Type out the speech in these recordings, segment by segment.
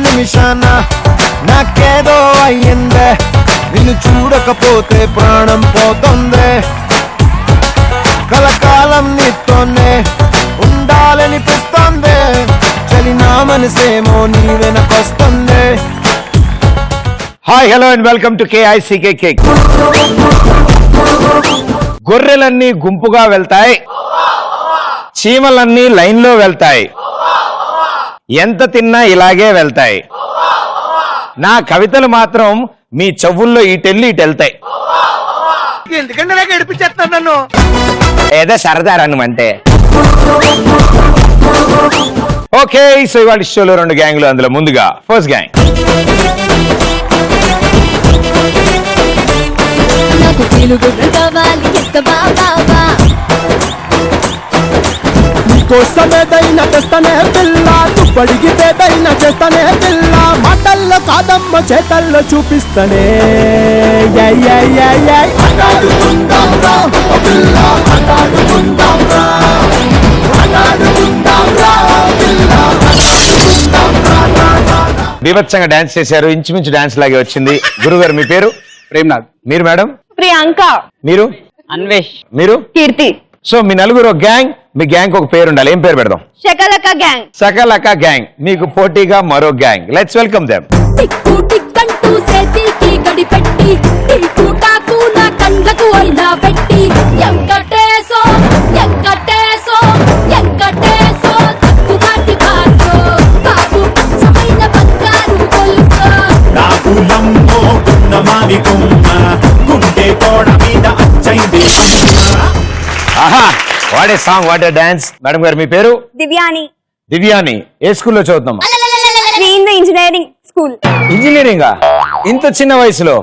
నిమిషాన నాకేదో అయ్యిందే నిన్ను చూడకపోతే ప్రాణం పోతుందే కలకాలం నీతోనే ఉండాలనిపిస్తుంది చలి నా మనసేమో నీ వెనకొస్తుంది. Hi hello and welcome to KICK. గొర్రెలన్నీ గుంపుగా వెళ్తాయి, చీమలన్నీ లైన్ లో వెళ్తాయి, ఎంత తిన్నా ఇలాగే వెళ్తాయి, నా కవితలు మాత్రం మీ చెవుల్లో ఇటెళ్ళి ఇటు వెళ్తాయి. ఎందుకంటే నాకు ఏడిపించేస్తాను నన్ను. ఏదో సరదారన్నం అంటే. ఓకే, సో ఇవాళ షోలో 2 గ్యాంగ్లు. అందులో ముందుగా ఫస్ట్ గ్యాంగ్. నీకోసమేదైనా తెస్తానే పిల్ల, నువ్వు అడిగితేదైనా చేస్తానే పిల్ల, మాటల్లో కాదమ్మ చేతల్లో చూపిస్తానే. బీభత్సంగా డాన్స్ చేశారు, ఇంచుమించు డాన్స్ లాగే వచ్చింది. గురుగారు మీ పేరు? ప్రేమ్నాథ్. మీరు మేడం? ప్రియాంక. మీరు? అన్వేష్. మీరు? కీర్తి. సో మీ నలుగురు ఒక గ్యాంగ్, మీ గ్యాంగ్ ఒక పేరు ఉండాలి. ఏం పేరు పెడదాం? శకలక గ్యాంగ్. సకలక గ్యాంగ్. మీకు పోటీగా మరో గ్యాంగ్. Let's welcome them. ఆహా, what a song, what a dance. Madam గారు మీ పేరు? దివ్యాని. దివ్యాని. ఏ స్కూల్లో చదువుతున్నాం? Engineering school. ఇంజనీరింగ్. ఇంత చిన్న వయసులో?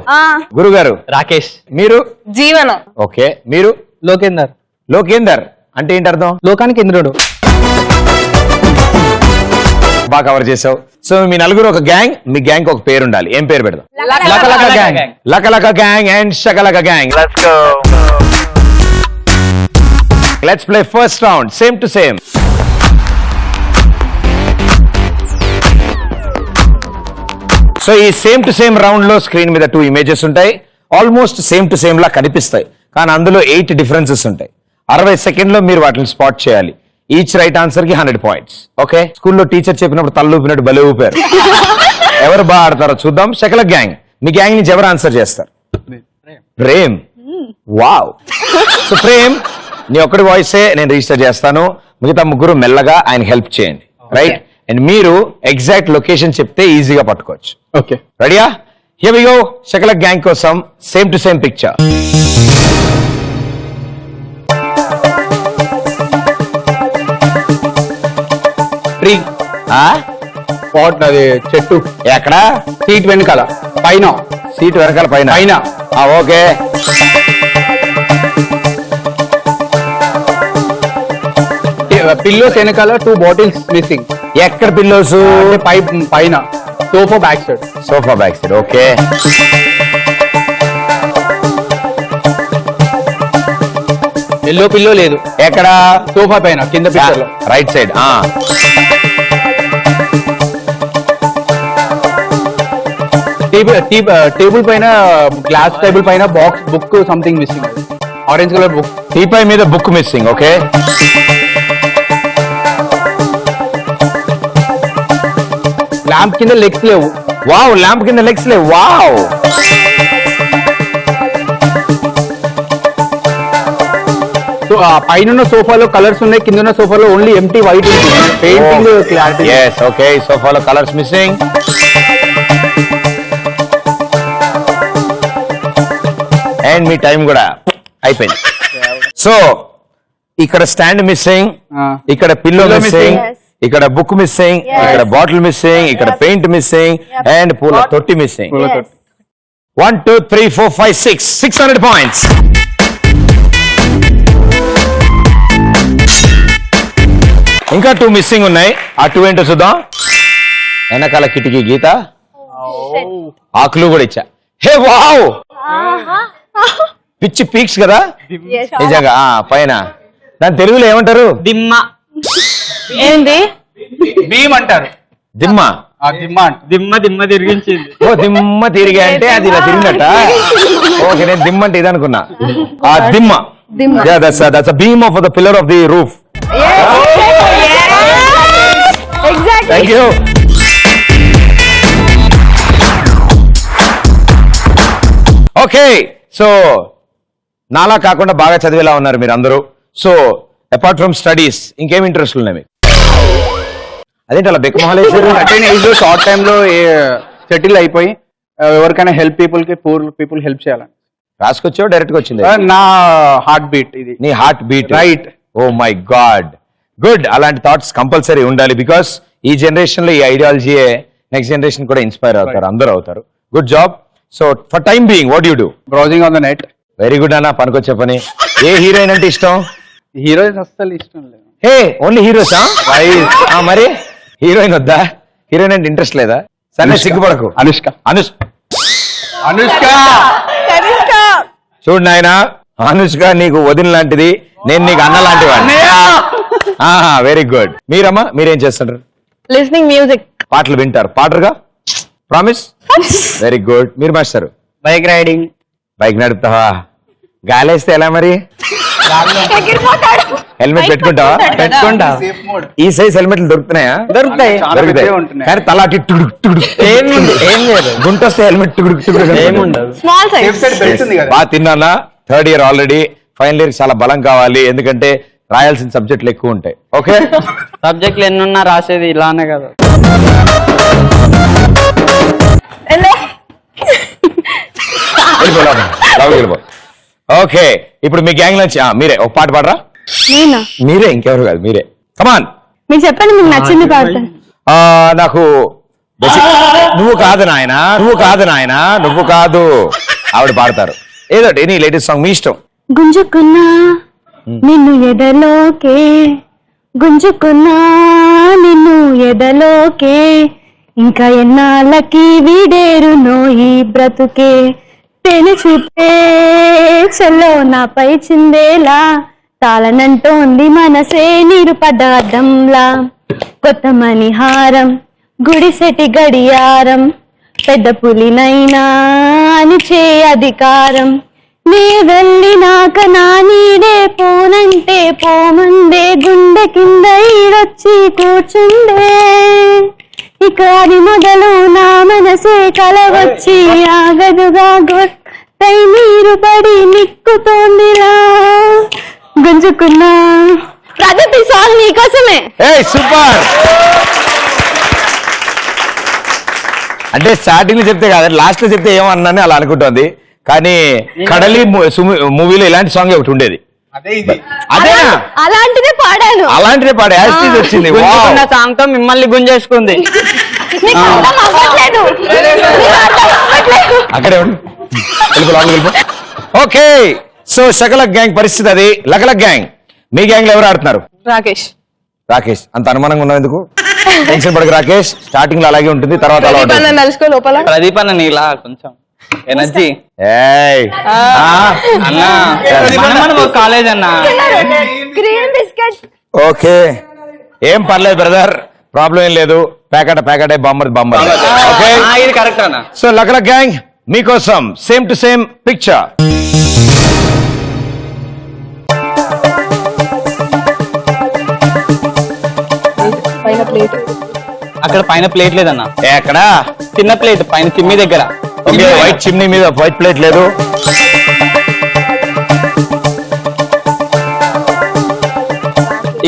గురుగారు? రాకేష్. మీరు? జీవన. ఓకే, మీరు? లోకేందర్. లోకేందర్ అంటే ఏంటి అర్థం? లోకానికి ఇంద్రుడు. బాగా కవర్ చేసావు. సో మీ నలుగురు ఒక గ్యాంగ్, మీ గ్యాంగ్ ఒక పేరు ఉండాలి. ఏం పేరు పెడదాం? లకలక గ్యాంగ్. లకలక గ్యాంగ్ అండ్ షకలక gang. Let's go. Let's play first round. Same to same. So ఈ సేమ్ టు సేమ్ రౌండ్ లో స్క్రీన్ మీద 2 ఇమేజెస్ ఉంటాయి. ఆల్మోస్ట్ సేమ్ టు సేమ్ లా కనిపిస్తాయి, కానీ అందులో 8 డిఫరెన్సెస్ ఉంటాయి. 60 సెకండ్లో మీరు వాటిని స్పాట్ చేయాలి. ఈచ్ రైట్ ఆన్సర్ కి 100 పాయింట్స్. ఓకే, స్కూల్లో టీచర్ చెప్పినప్పుడు తల్లు ఊపినట్టు భలే ఊపారు. ఎవరు బాగా ఆడతారో చూద్దాం. శకల గ్యాంగ్, మీ గ్యాంగ్ నుంచి ఎవరు ఆన్సర్ చేస్తారు? ప్రేమ్. వావ్. సో ప్రేమ్, నీ ఒక్కడి వాయిసే నేను రిజిస్టర్ చేస్తాను. మిగతా ముగ్గురు మెల్లగా ఆయన హెల్ప్ చేయండి. రైట్? అండ్ మీరు ఎగ్జాక్ట్ లొకేషన్ చెప్తే ఈజీగా పట్టుకోవచ్చు. ఓకే, రెడీయా? Here we go. శకల గ్యాంగ్ కోసం same to same picture. Tree. Spot అది చెట్టు. ఎక్కడ? సీట్ వెనకాల పైన. సీట్ వెనకాల పైన? పైన. ఓకే. పిల్లోస్ వెనకాల 2 బాటిల్స్ మిస్సింగ్. ఎక్కడ పిల్లోస్? పైన sofa back side. Sofa back side. Okay. Yellow pillow లేదు. ఎక్కడ? సోఫా పైన కింద పిక్చర్ లో రైట్ సైడ్. టేబుల్ పైన, గ్లాస్ టేబుల్ పైన box book something missing. Orange colour book. Teapoy మీద బుక్ మిస్సింగ్. ఓకే. ల్యాంప్ కింద లెగ్స్ లేవు. వావ్, ల్యాంప్ కింద లెగ్స్ లేవు. వావ్. సో పైన సోఫాలో కలర్స్ ఉన్నాయి, కింద ఉన్న సోఫాలో ఓన్లీ ఎంటీ వైట్ ఉంటుంది. Painting clarity. yes, okay. సోఫాలో colours missing. And me time కూడా అయిపోయింది. సో ఇక్కడ స్టాండ్ మిస్సింగ్, ఇక్కడ పిల్లో మిస్సింగ్, ఇక్కడ బుక్ మిస్సింగ్, ఇక్కడ బాటిల్ మిస్సింగ్, ఇక్కడ పెయింట్ మిస్సింగ్, అండ్ పూల తొట్టి మిస్సింగ్. 1 2 3 4 5 6 600 పాయింట్స్. ఇంకా 2 మిస్సింగ్ ఉన్నాయి. ఆ 2 ఏంటో చూద్దాం. వెనకాల కిటికీ గీత, ఆకులు కూడా ఇచ్చా. హే వావ్, పిచ్చి పీక్స్ కదా నిజంగా. పైన దాని తెలుగులో ఏమంటారు? దిమ్మ. ఏంది? భీమ్ అంటారు. దిమ్మ. దిమ్మ తిరిగించింది. ఓ దిమ్మ తిరిగి అంటే అది ఇలా తిరిగినట్ట. ఓకే, నేను దిమ్మ అంటే ఇది అనుకున్నా. ఆ దిమ్మ. Yeah, that's a beam of the pillar of the roof. Exactly. Thank you. Okay, so నాలా కాకుండా బాగా చదివేలా ఉన్నారు మీరు అందరూ. సో అపార్ట్ ఫ్రమ్ స్టడీస్ ఇంకేం ఇంట్రెస్ట్ ఉన్నాయి మీకు? అదేంటి అలా బెక్కమహాలేశ్వరు? అంటే ఏజ్ షార్ట్ టైమ్ లో సెటిల్ అయిపోయి ఎవరికైనా హెల్ప్ పూర్ పీపుల్ హెల్ప్ చేయాలని రాసుకొచ్చావు, డైరెక్ట్ గా వచ్చింది? నా హార్ట్ బీట్ ఇది. నీ heart beat right. Oh my god, good. అలాంటి థాట్స్ కంపల్సరీ ఉండాలి. బికాస్ ఈ జనరేషన్ లో ఈ ఐడియాలజీయే నెక్స్ట్ జనరేషన్ కూడా ఇన్స్పైర్ అవుతారు, అందరూ అవుతారు. Good job. So for time being what you do? Browsing on the net. Very good అన్న, పనికొచ్చే పని. ఏ హీరోయిన్ అంటే ఇష్టం? హీరోయిన్స్ అస్సలు ఇష్టం లేదు. హే, ఓన్లీ హీరోసా? మరి హీరోయిన్ వద్దా? హీరోయిన్ అంటే ఇంట్రెస్ట్ లేదా? సరే సిగ్గుపడకు. అనుష్క. అనుష్క చూడు నాయన, అనుష్క నీకు వదిన లాంటిది, నేను నీకు అన్న లాంటి వాడిని. Very good. మీరమ్మా, మీరేం చేస్తుంటారు? Listening music. పాటలు వింటారు, పాటరుగా? ప్రామిస్. Very good. మీరు మాస్టారు? Bike riding. బైక్ నడుపుతావా? గాలేస్తే ఎలా మరి? హెల్మెట్ పెట్టుకుంటావా? పెట్టుకుంటా. ఈ సైజ్ హెల్మెట్లు దొరుకుతున్నాయా? దొరుకుతాయి. కానీ తల అటు టుడుగు టుడుగు. ఏం లేదు. గుంటొస్తే హెల్మెట్ టుడుగు టుడుగు. ఏముండదు. Small size. బాగా తిన్నానా? Third year already. Final year చాలా బలం కావాలి, ఎందుకంటే రాయాల్సిన సబ్జెక్టులు ఎక్కువ ఉంటాయి. ఓకే, సబ్జెక్టులు ఎన్నున్నా రాసేది ఇలానే కదా. ఓకే, ఇప్పుడు మీ గ్యాంగ్ నుంచి మీరే ఒక పాట పాడరా? నేనా? మీరే, ఇంకెవరు కాదు, మీరే. కమాన్. మీరు చెప్పండి, మీకు నచ్చింది పాడతాను. నాకు నువ్వు కాదు నాయనా, నువ్వు కాదు, ఆవిడ పాడతారు. ఏదో ఎనీ లేటెస్ట్ సాంగ్ మీ ఇష్టం. గుంజుకున్నా నిన్ను ఎదలోకే, గుంజుకున్నా నిన్ను ఎదలోకే, ఇంకా ఎన్నాళ్ళకి వీడేరునో ఈ బ్రతుకే, తెలిసితే చెల్లో నాపై చిందేలా, తాళనంటోంది మనసే నిరుపడ్డ అద్దంలా, కొత్త మణిహారం గుడిసెటి గడియారం, పెద్ద పులినైనా అని చే అధికారం, నీ వెళ్ళినాక నా నీడే పోనంటే పోమందే, గుండె కింద ఈడొచ్చి కూర్చుండే, ఇక అది మొదలు నా మనసే కలవచ్చి ఆగదుగా గొట్టై నీరు పడి నిక్కుతోందిలా, గుంజుకున్నా. ప్రగతి సాంగ్ నీకోసమే. సూపర్. అంటే స్టార్టింగ్ లో చెప్తే కాదు, లాస్ట్ లో చెప్తే ఏమన్నాను అలా అనుకుంటోంది. కానీ కడలి మూవీలో ఇలాంటి సాంగ్ ఒకటి ఉండేది. అదేనా? అలాంటిదే పాడాను. అలాంటిదే పాడే వచ్చింది. సాంగ్ తో మిమ్మల్ని గుంజేసుకుంది. అక్కడే ఉండి ఓకే. సో శకలక్ గ్యాంగ్ పరిస్థితి అది. లకలక్ గ్యాంగ్, మీ గ్యాంగ్ లో ఎవరు ఆడుతున్నారు? రాకేష్. అంత అనుమానంగా ఉన్నావు ఎందుకు? టెన్షన్ పడకు రాకేష్, స్టార్టింగ్ లో అలాగే ఉంటుంది, తర్వాత ప్రదీప్ అన్న నీలా కొంచెం ఎనర్జీ. కాలేజ్ అన్న. ఓకే, ఏం పర్లేదు బ్రదర్, ప్రాబ్లం ఏం లేదు. Packet bomber. ఓకే, ఇది కరెక్ట్ అన్న. సో లకలక్ గ్యాంగ్ మీకోసం సేమ్ టు సేమ్ పిక్చర్. అక్కడ పైన ప్లేట్ లేదన్న. ఎక్కడ? చిన్న ప్లేట్ పైన చిమ్మి దగ్గర. వైట్ చిమ్నీ మీద వైట్ ప్లేట్ లేదు.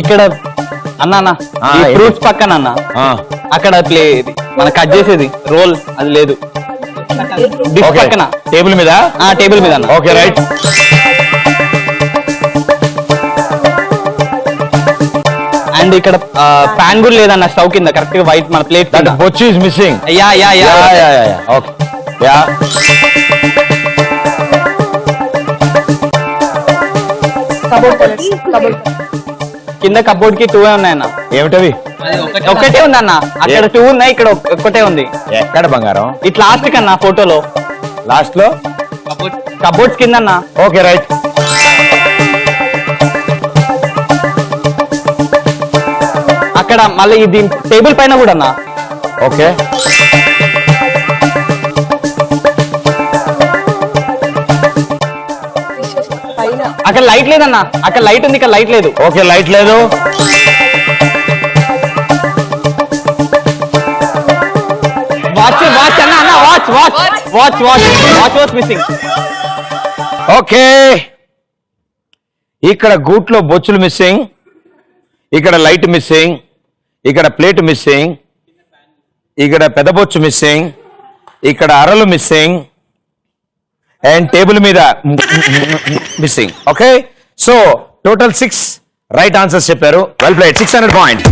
ఇక్కడ అన్న ఫ్రూట్స్ పక్కన అన్న, అక్కడ ప్లేట్ మన కట్ చేసేది రోల్ అది లేదు. పక్కన టేబుల్ మీద. టేబుల్ మీద అన్న. Okay right. అండ్ ఇక్కడ ప్యాన్ కూడా లేదన్న, స్టవ్ కింద కరెక్ట్ గా వైట్ మన ప్లేట్ బొచ్చు ఇస్ మిస్సింగ్. ఓకే. కింద కబోర్డ్ కి 2 ఉన్నాయన్న. ఏమిటవి? ఒకటే ఉంది అన్న, అక్కడ 2 ఉన్నాయి, ఇక్కడ ఒక్కటే ఉంది. ఎక్కడ బంగారం? ఇట్ లాస్ట్ కన్నా ఫోటోలో లాస్ట్ లో కబోర్డ్స్ కింద అన్న. Okay right. అక్కడ మళ్ళీ ఇది టేబుల్ పైన కూడా అన్న. ఓకే అక్కడ లైట్ లేదన్నా, అక్కడ లైట్ ఉంది, ఇక్కడ లైట్ లేదు. ఓకే లైట్ లేదు. వాచ్ వాచ్ అన్న అన్న watch watch watch watch watch watch missing. Okay ఇక్కడ గూట్లో బొచ్చులు మిస్సింగ్, ఇక్కడ లైట్ మిస్సింగ్, ఇక్కడ ప్లేట్ మిస్సింగ్, ఇక్కడ పెద్ద బొచ్చు మిస్సింగ్, ఇక్కడ అరలు మిస్సింగ్ అండ్ టేబుల్ మీద missing. Okay so total 6 right answers చెప్పారు. Well played. 600 పాయింట్.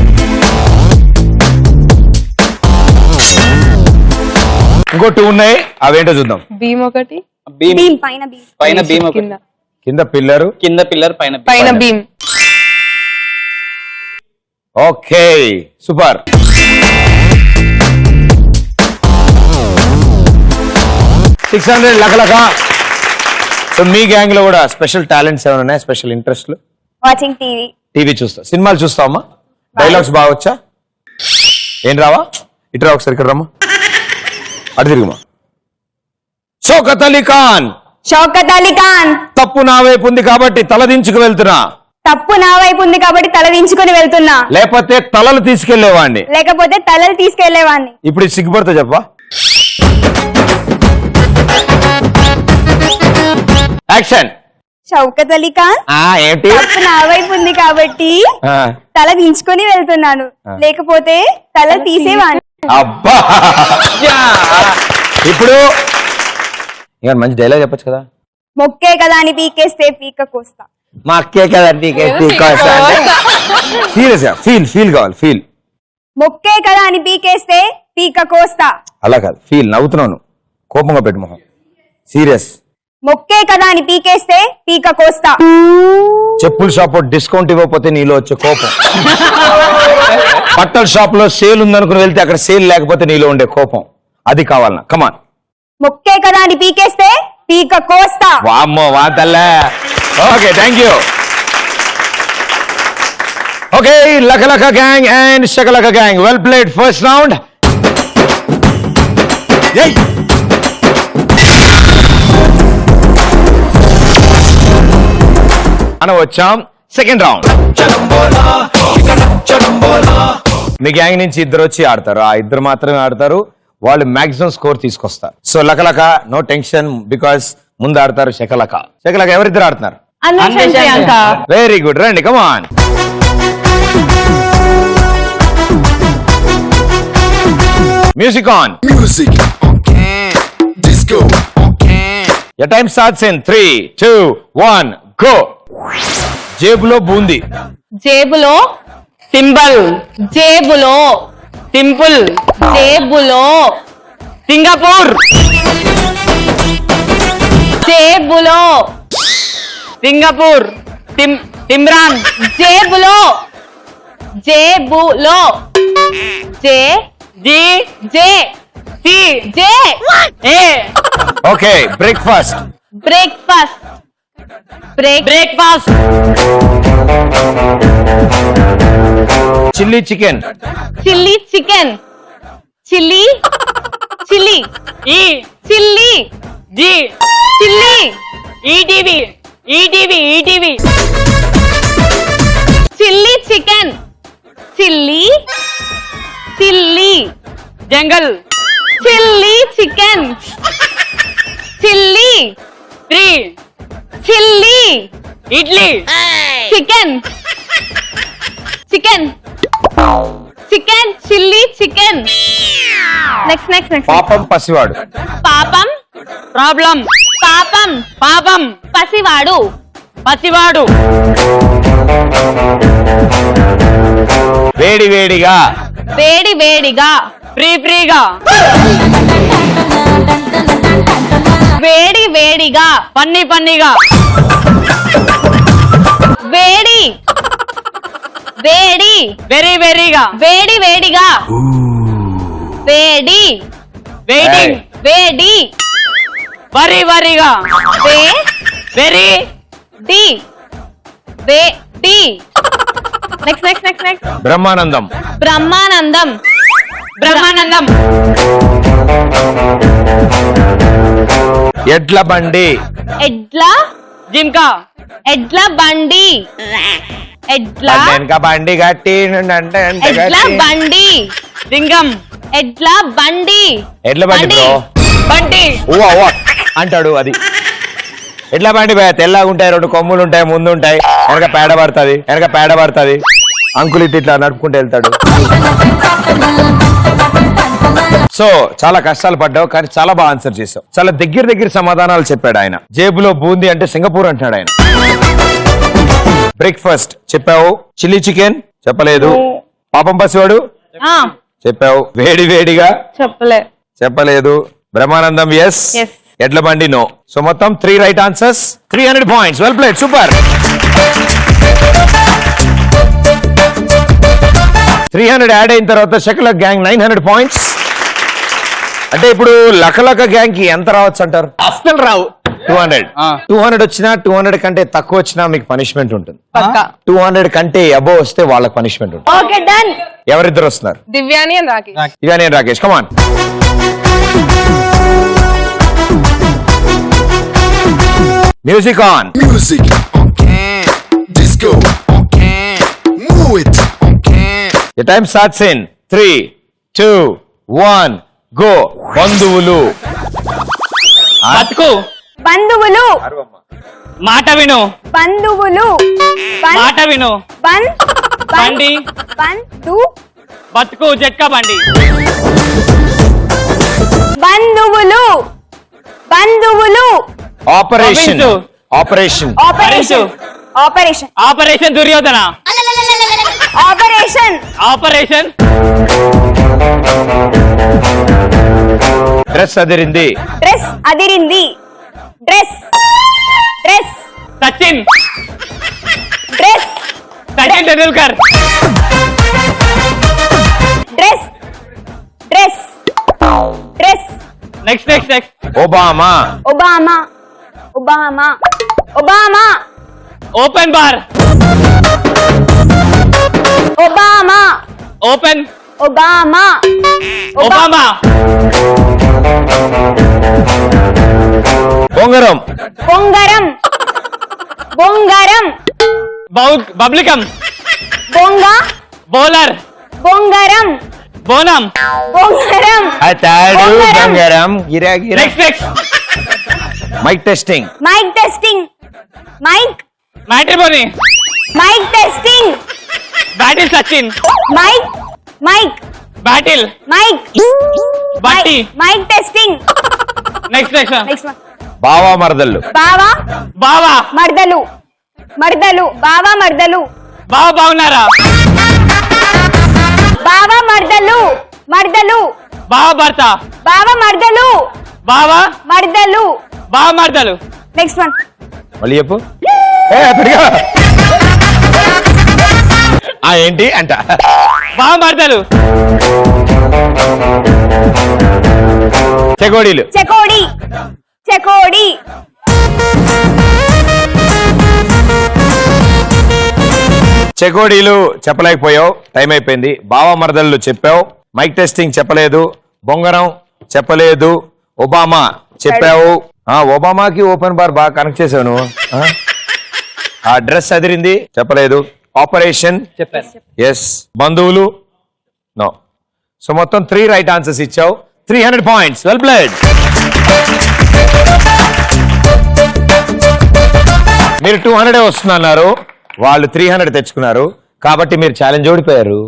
ఇంకో 2 ఉన్నాయి, అవేంటో చూద్దాం. భీమ్ ఒకటి, బీమ్ పైన బీమ్, పైన బీమ్ కింద కింద పిల్లరు, కింద పిల్లర్ పైన పైన భీమ్. Okay super. లక. సో మీ గ్యాంగ్ లో కూడా స్పెషల్ టాలెంట్స్ ఏమైనా ఉన్నాయి? స్పెషల్ ఇంట్రెస్ట్లు? Watching TV. టీవీ చూస్తా, సినిమాలు చూస్తావమ్మా? డైలాగ్స్ బాగా వచ్చా? ఏం రావా? ఇటు రా ఒకసారి, ఇక్కడ రమ్మా, అటు తిరుగుమా. షౌకత్ అలీ ఖాన్. షౌకత్ అలీ ఖాన్. తప్పు నా వైపు ఉంది కాబట్టి తలదించుకు వెళ్తున్నా. తప్పు నా వైపు ఉంది కాబట్టి తల దించుకొని వెళ్తున్నా. లేకపోతే తలలు తీసుకెళ్లేవాడిని. లేకపోతే తలలు తీసుకెళ్లేవాడిని. ఇప్పుడు సిగ్గుపడతా చెప్పా. యాక్షన్. షౌకత్ అలీ ఖాన్. ఏంటి? తప్పు నా వైపు ఉంది కాబట్టి ఆ, తల దించుకొని వెళ్తున్నాను, లేకపోతే తల తీసేవాడిని. అబ్బా ఇప్పుడు ఇక మంచి డైలాగ్ చెప్పొచ్చు కదా. మొక్కే కదా అని పీకేస్తే పీక కోస్తా. మా అక్కే కదా సీరియస్ గా ఫీల్ కావాలి. ఫీల్. మొక్కే కదా అని పీకేస్తే పీక కోస్తా. అలా కాదు, ఫీల్. నవ్వుతున్నాను, కోపంగా పెట్టు మొహం. సీరియస్. మొక్కే కదా అని పీకేస్తే పీక కోస్తా. చెప్పుల షాప్ డిస్కౌంట్ ఇవ్వకపోతే నీలో వచ్చే కోపం. బట్టల షాప్ లో సేల్ ఉందనుకుని వెళ్తే అక్కడ సేల్ లేకపోతే నీలో ఉండే కోపం. అది కావాలన్నా. కమాన్. మొక్కే కదా అని పీకేస్తే పీక కోస్తా. వామ్మో వాతల్లే. Okay thank you. ఓకే లక గ్యాంగ్ అండ్ శకలక gang, well played. First round. అని వచ్చాం. Second round. మీ గ్యాంగ్ నుంచి ఇద్దరు వచ్చి ఆడతారు, ఆ ఇద్దరు మాత్రమే ఆడతారు. వాళ్ళు మాక్సిమం స్కోర్ తీసుకొస్తారు. సో లకలక నో టెన్షన్, బికాస్ ముందు ఆడతారు శకలక. శకలక ఎవరిద్దరు ఆడుతున్నారు? అన్వేషణ ప్రియాంక. వెరీ గుడ్, రండి come on. Music on. Music on can, disco on can. Your time starts in 3, 2, 1, go. జేబులో బూంది. జేబులో సింబల్, జేబులో సింపుల్, జేబులో సింగపూర్, జేబులో సింగపూర్, సిమ్రాన్, జేబులో జేబులో జే జి జే సి జే ఏ. Okay breakfast. Breakfast breakfast, chilli chicken. Chilli chicken chilli chilli ఈ చిల్లీ జి chilli ETV ETV ETV. Chilli chicken chilli chilli jungle, chilli chicken chilli 3 chilli idli, chicken chicken chicken chilli chicken. Next next next. పాపం పసివాడు. పాపం ప్రాబ్లం, పాపం పాపం, పసివాడు పసివాడు, వేడి వేడిగా. వేడి వేడిగా ఫ్రీగా, వేడి వేడిగా పన్నీగా, వేడి వేడి వెరీగా, వేడి వేడిగా వేడి వెయిటింగ్, వేడి వరిగా, వే వెరీ డి వే డి. Next next next next. Brahmanandam. Brahmanandam Brahmanandam ఎడ్ల బండి ఎడ్ల జింకా ఎడ్ల బండి ఎడ్ల వెనక బండి గట్టి అంటే ఎడ్ల బండి సింగం ఎడ్ల బండి ఎడ్ల బండి బ్రో బంటి ఓ అంటాడు అది. ఎడ్ల బండి తెల్లగా ఉంటాయి, 2 కొమ్ములు ఉంటాయి, ముందు ఉంటాయి, వెనక పేడ పడుతుంది, అంకుల్ ఇట్లా నడుపుకుంటూ వెళ్తాడు. సో చాలా కష్టాలు పడ్డావు, కానీ చాలా బాగా ఆన్సర్ చేసావు. చాలా దగ్గర సమాధానాలు చెప్పాడు ఆయన. జేబులో బూందీ అంటే సింగపూర్ అంటున్నాడు ఆయన. బ్రేక్ఫాస్ట్ చెప్పావు, చిల్లీ చికెన్ చెప్పలేదు, పాపం పసివాడు చెప్పావు, వేడిగా చెప్పలేదు, బ్రహ్మానందం ఎస్, ఎడ్ల బండి నో. సో మొత్తం 3 right answers, 300 points. Well played, super. 300 add అయిన తర్వాత శకల గ్యాంగ్ 900 పాయింట్స్. అంటే ఇప్పుడు లకలక గ్యాంగ్ కి ఎంత రావచ్చు అంటారు? అస్సలు రావు. 200 వచ్చినా 200 కంటే తక్కువ వచ్చినా మీకు పనిష్మెంట్ ఉంటుంది. 200 కంటే అబోవ్ వస్తే వాళ్ళకి పనిష్మెంట్ ఉంటుంది. Okay done. ఎవరిద్దరు వస్తున్నారు? దివ్యాని అండ్ రాకేష్. ఇక నేను Rakesh, come on. Music on. Music on can. Disco on can. Move it on can. The time starts in 3, 2, 1 go. బంధువులు. బతుకు బంధువులు. మాట విను బంధువులు. మాట విను బండి బతుకు జట్కా బండి బంధువులు. ఆపరేషన్. పంపించు. Operation. Operation Duryodhana operation dress అదిరింది. Dress Sachin Tendulkar next Obama. Open bar open Obama బొంగరం. బబ్లికం బౌలర్ బోనం అతాడు బొంగరం. గిరా next mic testing. Matrimony battle Sachin battle బట్టి నెక్స్ట్ బావా మరదళ్ళు. బావా మర్దలు. బావా మర్దలు. బావా బాగున్నారా బావా మర్దలు. బావా భర్త బావా మర్దలు. బావా మర్దలు నెక్స్ట్ వన్. మళ్ళీ చెప్పు. ఏంటి అంట. బావా మర్దలు చెకోడీలు. చెకోడి. చెకోడీలు చెప్పలేకపోయావు, టైం అయిపోయింది. బావా మరదళ్ళు చెప్పావు, మైక్ టెస్టింగ్ చెప్పలేదు, బొంగరం చెప్పలేదు, ఒబామా చెప్పావు. ఒబామాకి ఓపెన్ బార్ బాగా కనెక్ట్ చేసావు నువ్వు. ఆ డ్రెస్ అదిరింది చెప్పలేదు, ఆపరేషన్ చెప్పాను. ఎస్, బంధువులు నో. సో మొత్తం 3 రైట్ ఆన్సర్స్ ఇచ్చావు, 300 పాయింట్స్. Well played. మీరు 200 వస్తున్నారు, వాళ్ళు 300 తెచ్చుకున్నారు, కాబట్టి మీరు ఛాలెంజ్ ఓడిపోయారు.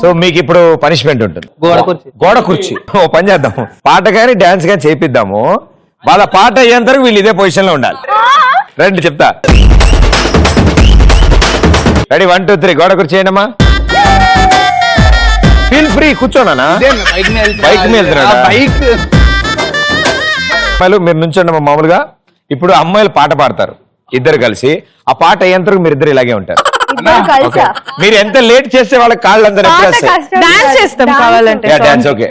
సో మీకు ఇప్పుడు పనిష్మెంట్ ఉంటుంది. గోడ కుర్చీ. ఓ పని చేద్దాం, పాట కానీ డాన్స్ కానీ చేపిద్దాము. వాళ్ళ పాట అయ్యేంత వరకు వీళ్ళు ఇదే పొజిషన్ లో ఉండాలి. రండి చెప్తా. రెడీ, 1, 2, 3 గోడ కుర్చీ చేయండమ్మా. ఫీల్ ఫ్రీ, కూర్చోనా. బైక్ మీద మీరు నుంచోండి మామూలుగా. ఇప్పుడు అమ్మాయిలు పాట పాడతారు, ఇద్దరు కలిసి. ఆ పాట అయ్యేంత వరకు మీరు ఇద్దరు ఇలాగే ఉంటారు. Okay. మీరు ఎంత లేట్ చేస్తే వాళ్ళ కాళ్ళు అందరూ డాన్స్ చేస్తాం కావాలంటే. డాన్స్. ఓకే,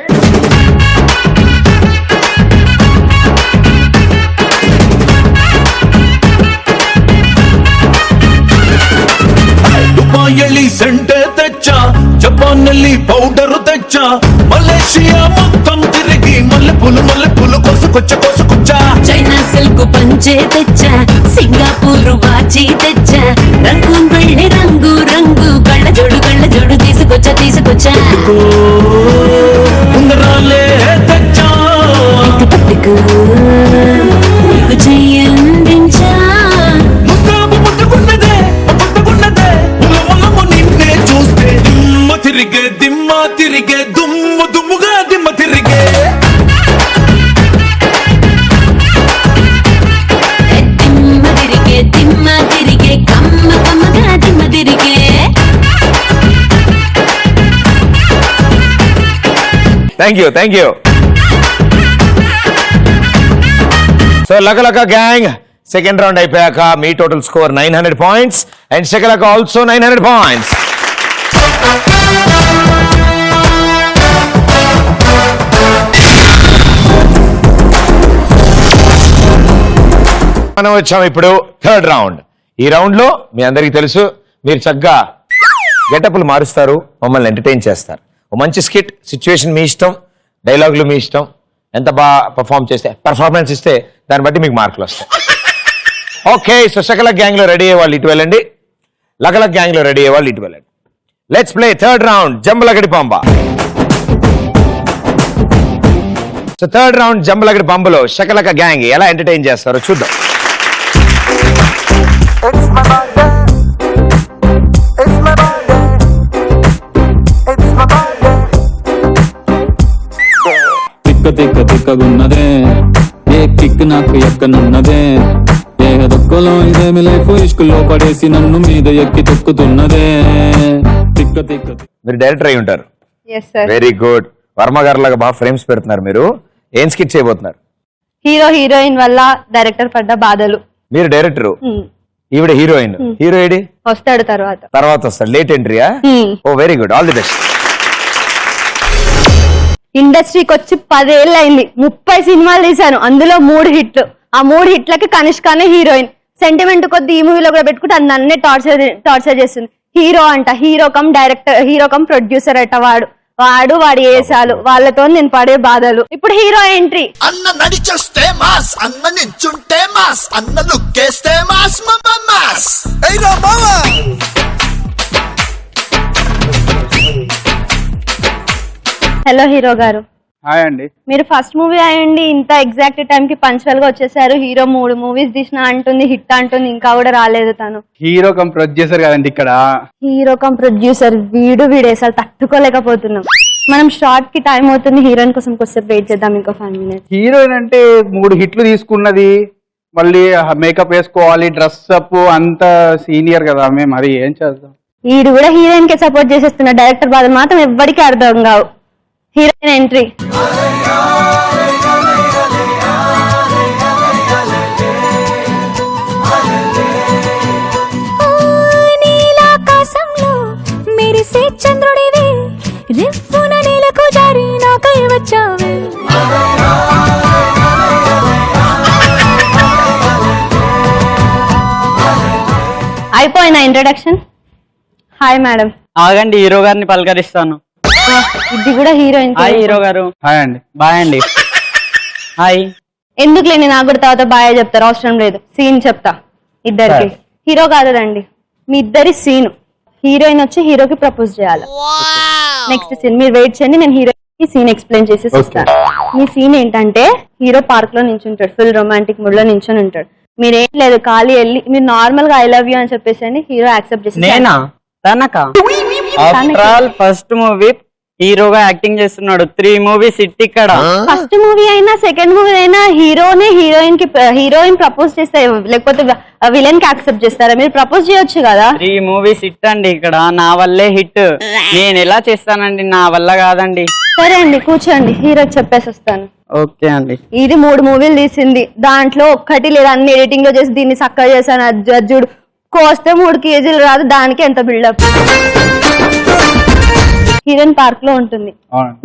ದುಬಾಯಲ್ಲಿ సెంటే తెచ్చా, జపానెల్లి పౌడరు తెచ్చా, మలేషియా మొత్తం తిరిగి మల్లెపూలు కోసుకొచ్చా. చైనా సిల్క్ పంచే తెచ్చా, సింగపూర్ వాచి తెచ్చా, రంగూన్ వెళ్ళి రంగు రంగు కళ్ళ జోడు తీసుకొచ్చా ఉంగరాలే తెచ్చా, పట్టుకు నీకు చెయ్యందించా. ముస్తాబు ముట్టుకున్నదే ఉలవలము నిన్నే చూస్తే దిమ్మ తిరిగే దుమ్ముగా దిమ్మ తిరిగే. దిమ్మ తిరిగే కమ్మగా దిమ్మ తిరిగే. థ్యాంక్ యూ సో లక గ్యాంగ్ సెకండ్ రౌండ్ అయిపోయాక మీ టోటల్ స్కోర్ 900 పాయింట్స్ అండ్ శకలక ఆల్సో 900 పాయింట్స్. మనం వచ్చాం ఇప్పుడు థర్డ్ రౌండ్. ఈ రౌండ్ లో మీ అందరికీ తెలుసు, మీరు చక్కగా గెటప్లు మారుస్తారు, మమ్మల్ని ఎంటర్టైన్ చేస్తారు. ఓ మంచి స్కిట్ సిచ్యువేషన్ మీ ఇష్టం, డైలాగులు మీ ఇష్టం, ఎంత బాగా పర్ఫార్మెన్స్ ఇస్తే దాన్ని బట్టి మీకు మార్కులు వస్తాయి. ఓకే, సో శకలక్ గ్యాంగ్ లో రెడీ అయ్యే వాళ్ళు ఇటు వెళ్ళండి, లకలక్ గ్యాంగ్ లో రెడీ అయ్యే వాళ్ళు ఇటు వెళ్ళండి. Let's play third round Jambalakadi Pamba. So third round Jambalakadi పంబలో శకలక గ్యాంగ్ ఎలా ఎంటర్టైన్ చేస్తారో చూద్దాం. తిక్కగున్నదే ఏ కిక్ నాకు ఎక్కనున్నదే, ఏ దొక్కలో ఇదేమి లైఫ్ ఇష్కుల్లో పడేసి నన్ను మీద ఎక్కి తొక్కుతున్నదే. మీరు డైరెక్టర్ అయి ఉంటారు. Yes sir. Very good. Varma గారు లాగా బాగా ఫ్రేమ్స్ పెడుతున్నారు. మీరు ఏం స్కిట్ చేయబోతున్నారు? హీరోయిన్ వల్ల డైరెక్టర్ పడ్డ బాధలు. మీరు డైరెక్టర్, ఈవిడ హీరోయిన్. Hero AD? వస్తాడు తర్వాత వస్తాడు. లేట్ ఎంట్రీయా? Oh very good, all the best. ఇండస్ట్రీకి వచ్చి 10 ఏళ్ళు అయింది, 30 సినిమాలు తీశాను, అందులో 3 హిట్లు. ఆ 3 హిట్లకి కనిష్కానే హీరోయిన్. సెంటిమెంట్ కొద్ది ఈ మూవీలో కూడా పెట్టుకుంటే అది నన్నే టార్చర్ చేస్తుంది. హీరో అంట, hero come director, hero come producer అట. వాడి ఏసాలు, వాళ్ళతో నేను పడే బాధలు. ఇప్పుడు హీరో ఎంట్రీ. అన్న నడిచొస్తే మాస్, అన్న నించుంటే మాస్, అన్న లుక్కేస్తే మాస్ మాస్. హలో హీరో గారు. హాయ్ అండి. మీరు ఫస్ట్ మూవీ అయ్యండి ఇంత ఎగ్జాక్ట్ టైం కి పంచువల్ గా వచ్చేసారు. హీరో 3 మూవీస్ తీసిన అంటుంది, హిట్ అంటుంది, ఇంకా కూడా రాలేదు తను. హీరో కమ్ ప్రొడ్యూసర్ కదండి ఇక్కడ. హీరో కమ్ ప్రొడ్యూసర్ వీడేసాలు తట్టుకోలేకపోతున్నాం. మనం షార్ట్ కి టైం అవుతుంది, హీరోయిన్ కోసం కొంచెం వెయిట్ చేద్దాం, ఇంకో 5 minutes. హీరోయిన్ అంటే 3 హిట్లు తీసుకున్నది, మళ్ళీ మేకప్ వేసుకోవాలి, డ్రెస్ అప్, అంత సీనియర్ కదా మేము, మరి ఏం చేద్దాం. వీడు కూడా హీరోయిన్ కి సపోర్ట్ చేసేస్తున్న, డైరెక్టర్ బాధ మాత్రం ఎవ్వడికి అర్థం కావు. Heroine entry. నీలాకాశంలో మెరిసే చంద్రుడివి, రిఫ్ఫున నీలకు జారి నాకై వచ్చావే. అయిపోయిన ఇంట్రడక్షన్. Hi madam. ఆగండి, హీరో గారిని పలకరిస్తాను. ఇది కూడా హీరోయిన్. హాయ్ హీరో గారు. హాయ్ అండి. బాయ్ అండి. హాయ్. ఎందుకు లేని నాకు కూడా తర్వాత బాయ్ చెప్తారు, అవసరం లేదు. సీన్ చెప్తా ఇద్దరికి. హీరో కాదండి, మీ ఇద్దరి సీన్. హీరోయిన్ వచ్చి హీరోకి ప్రపోజ్ చేయాలి. నెక్స్ట్ సీన్ మీరు వెయిట్ చేయండి, నేను హీరోయిన్ కి సీన్ ఎక్స్ప్లెయిన్ చేసి ఇస్తాను. మీ సీన్ ఏంటంటే హీరో పార్క్ లో నించుంటాడు, ఫుల్ రొమాంటిక్ మూడ్ లో నించుని ఉంటాడు. మీరేం లేదు, ఖాళీ వెళ్ళి మీరు నార్మల్ గా ఐ లవ్ యూ అని చెప్పేసి హీరో యాక్సెప్ట్ చేసి. నేనా? తనకా? ఆఫ్టర్ ఆల్ ఫస్ట్ మూవీ హీరోగా యాక్టింగ్ చేస్తున్నాడు, 3 మూవీస్ హిట్ ఇక్కడ. ఫస్ట్ మూవీ అయినా సెకండ్ మూవీ అయినా హీరోనే హీరోయిన్ ప్రపోజ్ చేస్తే, లేకపోతే విలన్ కి యాక్సెప్ట్ చేస్తారా? మీరు ప్రపోజ్ చేయొచ్చు కదా. 3 మూవీస్ హిట్ అండి ఇక్కడ, నా వల్లే హిట్. నేను ఎలా చేస్తానండి, నా వల్ల కాదండి. సరే అండి, కూర్చోండి, హీరో చెప్పేసి వస్తాను. ఓకే అండి. ఇది 3 మూవీలు తీసింది, దాంట్లో ఒక్కటి లేదా అన్ని ఎడిటింగ్ లో చేసి దీన్ని చక్కగా చేశాను. అజ్జుడు కోస్తే 3 కేజీలు రాదు, దానికి ఎంత బిల్డప్. హీరోయిన్ పార్క్ లో ఉంటుంది,